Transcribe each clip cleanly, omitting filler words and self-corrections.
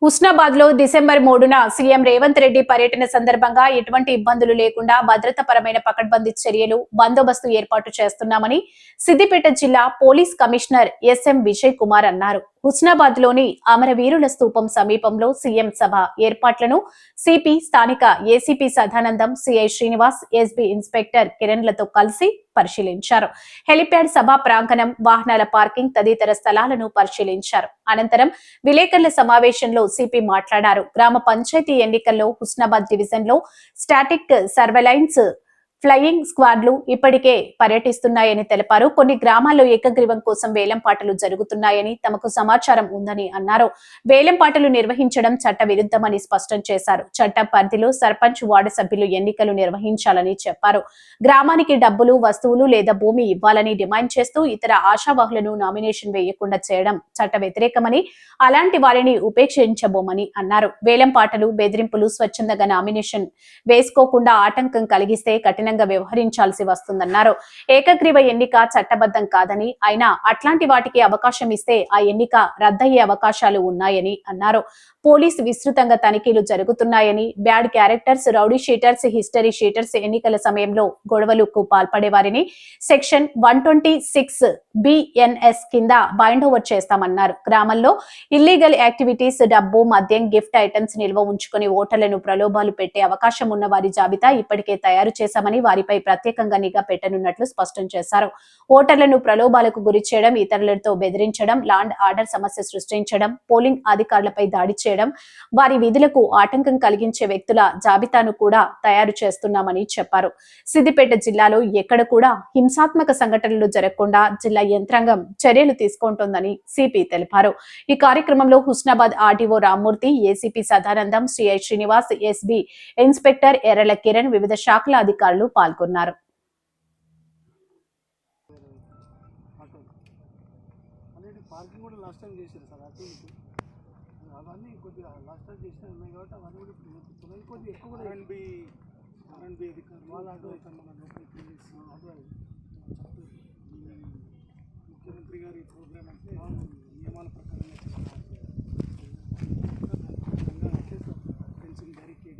హుస్నాబాద్ లో December 3న CM Revanth Reddy పర్యటన సందర్భంగా ఎటువంటి ఇబ్బందులు లేకుండా భద్రతాపరమైన పకడ్బందీ చర్యలు బందోబస్తు ఏర్పాటు చేస్తున్నామని సిద్దిపేట జిల్లా police commissioner SM Vijay Kumar అన్నారు. హుస్నాబాద్ లోని అమరవీరుల స్తూపం సమీపంలో సీఎం సభ ఏర్పాట్లను సిపి స్థానిక ACP Sadanandam, CI Srinivas, SB inspector కిరణ్లతో కలిసి పరిశీలించారు. హెలిప్యాడ్ సభా ప్రాంగణం, వాహనాల పార్కింగ్ తదితర స్థలాలను పరిశీలించారు. అనంతరం విలేకరుల సమావేశంలో సిపి మాట్లాడారు. గ్రామ పంచాయతీ ఎన్నికల్లో హుస్నాబాద్ డివిజన్ లో స్టాటిక్ సర్వేలైన్స్ ఫ్లయింగ్ స్క్వాడ్లు ఇప్పటికే పర్యటిస్తున్నాయని తెలిపారు. కొన్ని గ్రామాల్లో ఏకగ్రీవం కోసం వేలంపాటలు జరుగుతున్నాయని తమకు సమాచారం ఉందని అన్నారు. వేలంపాటలు నిర్వహించడం చట్ట విరుద్ధమని స్పష్టం చేశారు. చట్ట పరిధిలో సర్పంచ్, వార్డు సభ్యులు ఎన్నికలు నిర్వహించాలని చెప్పారు. గ్రామానికి డబ్బులు, వస్తువులు లేదా భూమి ఇవ్వాలని డిమాండ్ చేస్తూ ఇతర ఆశావాహులను నామినేషన్ వేయకుండా చేయడం చట్ట వ్యతిరేకమని, అలాంటి వారిని ఉపేక్షించబోమని అన్నారు. వేలంపాటలు, బెదిరింపులు, స్వచ్ఛందంగా నామినేషన్ వేసుకోకుండా ఆటంకం కలిగిస్తే కఠినంగా వ్యవహరించాల్సి వస్తుందన్నారు. ఏకగ్రీవ ఎన్నిక చట్టబద్ధం కాదని, అయినా అట్లాంటి వాటికి అవకాశం ఇస్తే ఆ ఎన్నిక రద్దయ్యే అవకాశాలు ఉన్నాయని అన్నారు. పోలీసు విస్తృతంగా తనిఖీలు జరుగుతున్నాయని, bad characters, rowdy sheeters, history sheeters ఎన్నికల సమయంలో గొడవలకు పాల్పడే వారిని సెక్షన్ 126 BNS కింద బైండ్ ఓవర్ చేస్తామన్నారు. గ్రామంలో ఇల్లీగల్ యాక్టివిటీస్, డబ్బు, మద్యం, గిఫ్ట్ ఐటమ్స్ నిల్వ ఉంచుకుని ఓటర్లను ప్రలోభాలు పెట్టే అవకాశం ఉన్న వారి జాబితా ఇప్పటికే తయారు చేశామని, వారిపై ప్రత్యేకంగా నిఘా పెట్టనున్నట్లు స్పష్టం చేశారు. ఓటర్లను ప్రలోభాలకు గురి చేయడం, ఇతరులతో బెదిరించడం, లాండ్ ఆర్డర్ సమస్య సృష్టించడం, పోలింగ్ అధికారులపై దాడి చేయడం, వారి విధులకు ఆటంకం కలిగించే వ్యక్తుల జాబితాను కూడా తయారు చేస్తున్నామని చెప్పారు. సిద్దిపేట జిల్లాలో ఎక్కడ కూడా హింసాత్మక సంఘటనలు జరగకుండా జిల్లా యంత్రాంగం చర్యలు తీసుకుంటోందని సిపి తెలిపారు. ఈ కార్యక్రమంలో Husnabad RDO Rammurthy, ACP Sadanandam, CI Srinivas, SB inspector Errala Kiran, వివిధ శాఖల అధికారులు పాల్గొన్నారు. అవన్నీ కొద్దిగా లాస్ట్ టైం చేసినా ఉన్నాయి కాబట్టి అవన్నీ కూడా ఇప్పుడు కొద్దిగా ఎక్కువ కూడా R&B అధికారులు వాళ్ళ అడ్వైతం మన లోకల్ పోలీస్ ముఖ్యమంత్రి గారి ప్రోగ్రామ్ అంటే నియమాల ప్రకారం ఫెన్సింగ్ బ్యారికేడ్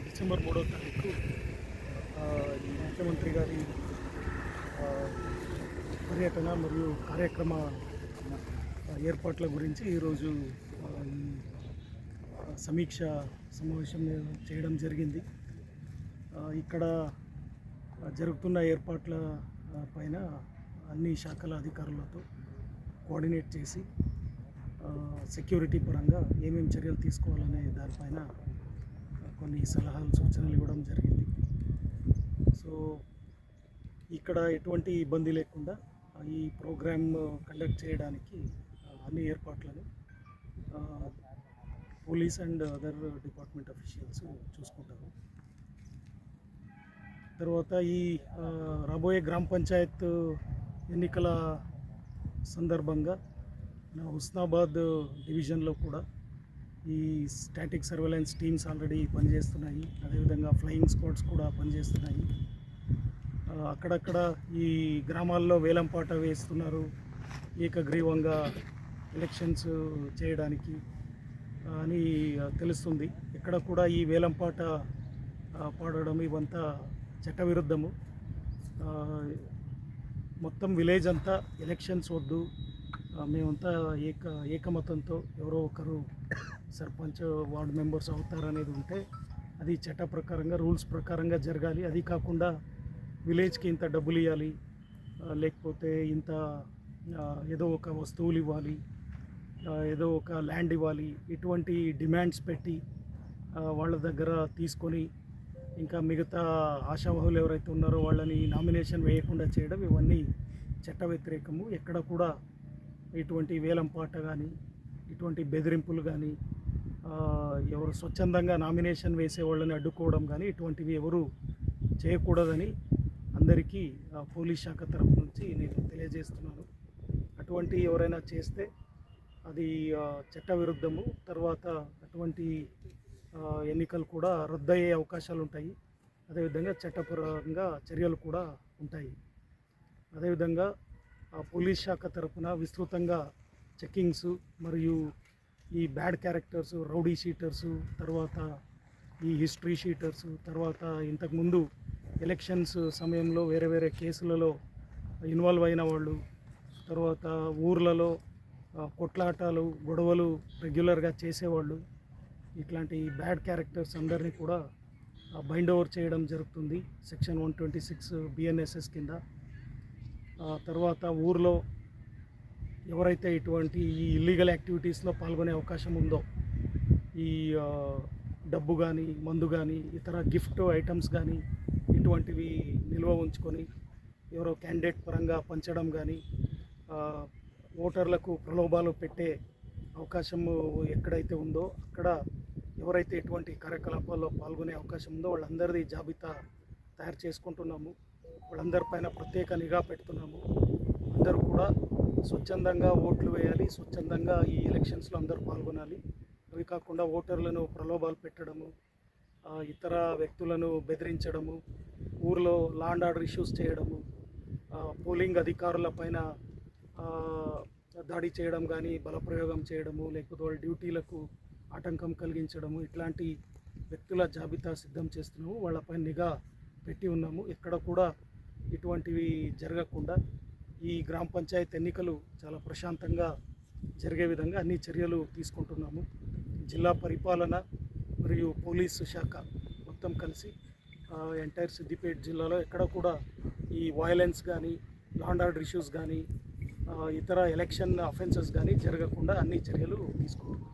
డిసెంబర్ 3వ తారీఖు ముఖ్యమంత్రి గారి పర్యటన మరియు కార్యక్రమ ఏర్పాట్ల గురించి ఈరోజు సమీక్ష సమావేశం చేయడం జరిగింది. ఇక్కడ జరుగుతున్న ఏర్పాట్ల పైన అన్ని శాఖల అధికారులతో కోఆర్డినేట్ చేసి సెక్యూరిటీ పరంగా ఏమేమి చర్యలు తీసుకోవాలనే దానిపైన కొన్ని సలహాలు, సూచనలు ఇవ్వడం జరిగింది. సో ఇక్కడ ఎటువంటి ఇబ్బంది లేకుండా ఈ ప్రోగ్రామ్ కండక్ట్ చేయడానికి అన్ని ఏర్పాట్లను police and other department officials చూసుకుంటారు. తర్వాత ఈ రాబోయే గ్రామ పంచాయత్ ఎన్నికల సందర్భంగా హుస్నాబాద్ డివిజన్లో కూడా ఈ స్టాటిక్ సర్వేలెన్స్ టీమ్స్ ఆల్రెడీ పనిచేస్తున్నాయి. అదేవిధంగా ఫ్లయింగ్ స్క్వాడ్స్ కూడా పనిచేస్తున్నాయి. అక్కడక్కడ ఈ గ్రామాల్లో వేలంపాట వేస్తున్నారు, ఏకగ్రీవంగా ఎలక్షన్స్ చేయడానికి అని తెలుస్తుంది. ఎక్కడ కూడా ఈ వేలంపాట పాడడం ఇవంతా చట్టవిరుద్ధము. ఆ, మొత్తం విలేజ్ అంతా ఎలక్షన్స్ వద్దు, మేమంతా ఏకమతంతో ఎవరో ఒకరు సర్పంచ్ వార్డు మెంబర్స్ అవుతారనేది ఉంటే అది చట్ట ప్రకారంగా రూల్స్ ప్రకారంగా జరగాలి. అది కాకుండా విలేజ్కి ఇంత డబ్బులు ఇవ్వాలి, లేకపోతే ఇంత ఏదో ఒక వస్తువులు ఇవ్వాలి, ఏదో ఒక ల్యాండ్ ఇవ్వాలి, ఇటువంటి డిమాండ్స్ పెట్టి వాళ్ళ దగ్గర తీసుకొని ఇంకా మిగతా ఆశావహులు ఎవరైతే ఉన్నారో వాళ్ళని నామినేషన్ వేయకుండా చేయడం ఇవన్నీ చట్ట వ్యతిరేకము. ఎక్కడ కూడా ఇటువంటి వేలంపాట కానీ ఇటువంటి బెదిరింపులు కానీ ఎవరు స్వచ్ఛందంగా నామినేషన్ వేసే వాళ్ళని అడ్డుకోవడం కానీ ఇటువంటివి ఎవరు చేయకూడదని అందరికీ పోలీస్ శాఖ తరఫు నుంచి నేను తెలియజేస్తున్నాను. అటువంటి ఎవరైనా చేస్తే అది చట్టవిరుద్ధము. తర్వాత అటువంటి ఎన్నికలు కూడా రద్దయ్యే అవకాశాలు ఉంటాయి. అదేవిధంగా చట్టపరంగా చర్యలు కూడా ఉంటాయి. అదేవిధంగా పోలీస్ శాఖ తరఫున విస్తృతంగా చెక్కింగ్స్ మరియు ఈ బ్యాడ్ క్యారెక్టర్స్, రౌడీ షీటర్సు, తర్వాత ఈ హిస్టరీ షీటర్సు, తర్వాత ఇంతకుముందు ఎలక్షన్స్ సమయంలో వేరే వేరే కేసులలో ఇన్వాల్వ్ అయిన వాళ్ళు, తర్వాత ఊర్లలో కొట్లాటాలు గొడవలు రెగ్యులర్గా చేసేవాళ్ళు, ఇట్లాంటి బ్యాడ్ క్యారెక్టర్స్ అందరినీ కూడా బైండ్ ఓవర్ చేయడం జరుగుతుంది సెక్షన్ 126 BNSS కింద. తర్వాత ఊర్లో ఎవరైతే ఇటువంటి ఈ ఇల్లీగల్ యాక్టివిటీస్లో పాల్గొనే అవకాశం ఉందో, ఈ డబ్బు కానీ మందు కానీ ఇతర గిఫ్ట్ ఐటమ్స్ కానీ ఇటువంటివి నిల్వ ఉంచుకొని ఎవరో క్యాండిడేట్ పరంగా పంచడం కానీ, ఓటర్లకు ప్రలోభాలు పెట్టే అవకాశము ఎక్కడైతే ఉందో అక్కడ ఎవరైతే ఇటువంటి కార్యకలాపాల్లో పాల్గొనే అవకాశం ఉందో వాళ్ళందరిది జాబితా తయారు చేసుకుంటున్నాము. వాళ్ళందరిపైన ప్రత్యేక నిఘా పెడుతున్నాము. అందరూ కూడా స్వచ్ఛందంగా ఓట్లు వేయాలి, స్వచ్ఛందంగా ఈ ఎలక్షన్స్లో అందరూ పాల్గొనాలి. అవి కాకుండా ఓటర్లను ప్రలోభాలు పెట్టడము, ఇతర వ్యక్తులను బెదిరించడము, ఊర్లో లా అండ్ ఆర్డర్ ఇష్యూస్ చేయడము, పోలింగ్ అధికారుల పైన దాడి చేయడం కానీ, బలప్రయోగం చేయడము, లేకపోతే వాళ్ళ డ్యూటీలకు ఆటంకం కలిగించడము, ఇట్లాంటి వ్యక్తుల జాబితా సిద్ధం చేస్తున్నాము. వాళ్ళపై నిఘా పెట్టి ఉన్నాము. ఎక్కడ కూడా ఇటువంటివి జరగకుండా ఈ గ్రామ పంచాయతీ ఎన్నికలు చాలా ప్రశాంతంగా జరిగే విధంగా అన్ని చర్యలు తీసుకుంటున్నాము. జిల్లా పరిపాలన మరియు పోలీసు శాఖ మొత్తం కలిసి ఎంటైర్ సిద్దిపేట జిల్లాలో ఎక్కడ కూడా ఈ వయలెన్స్ కానీ, లా అండ్ ఆర్డర్ ఇష్యూస్ కానీ, ఇతర ఎలక్షన్ అఫెన్సెస్ కానీ జరగకుండా అన్ని చర్యలు తీసుకుంటున్నాం.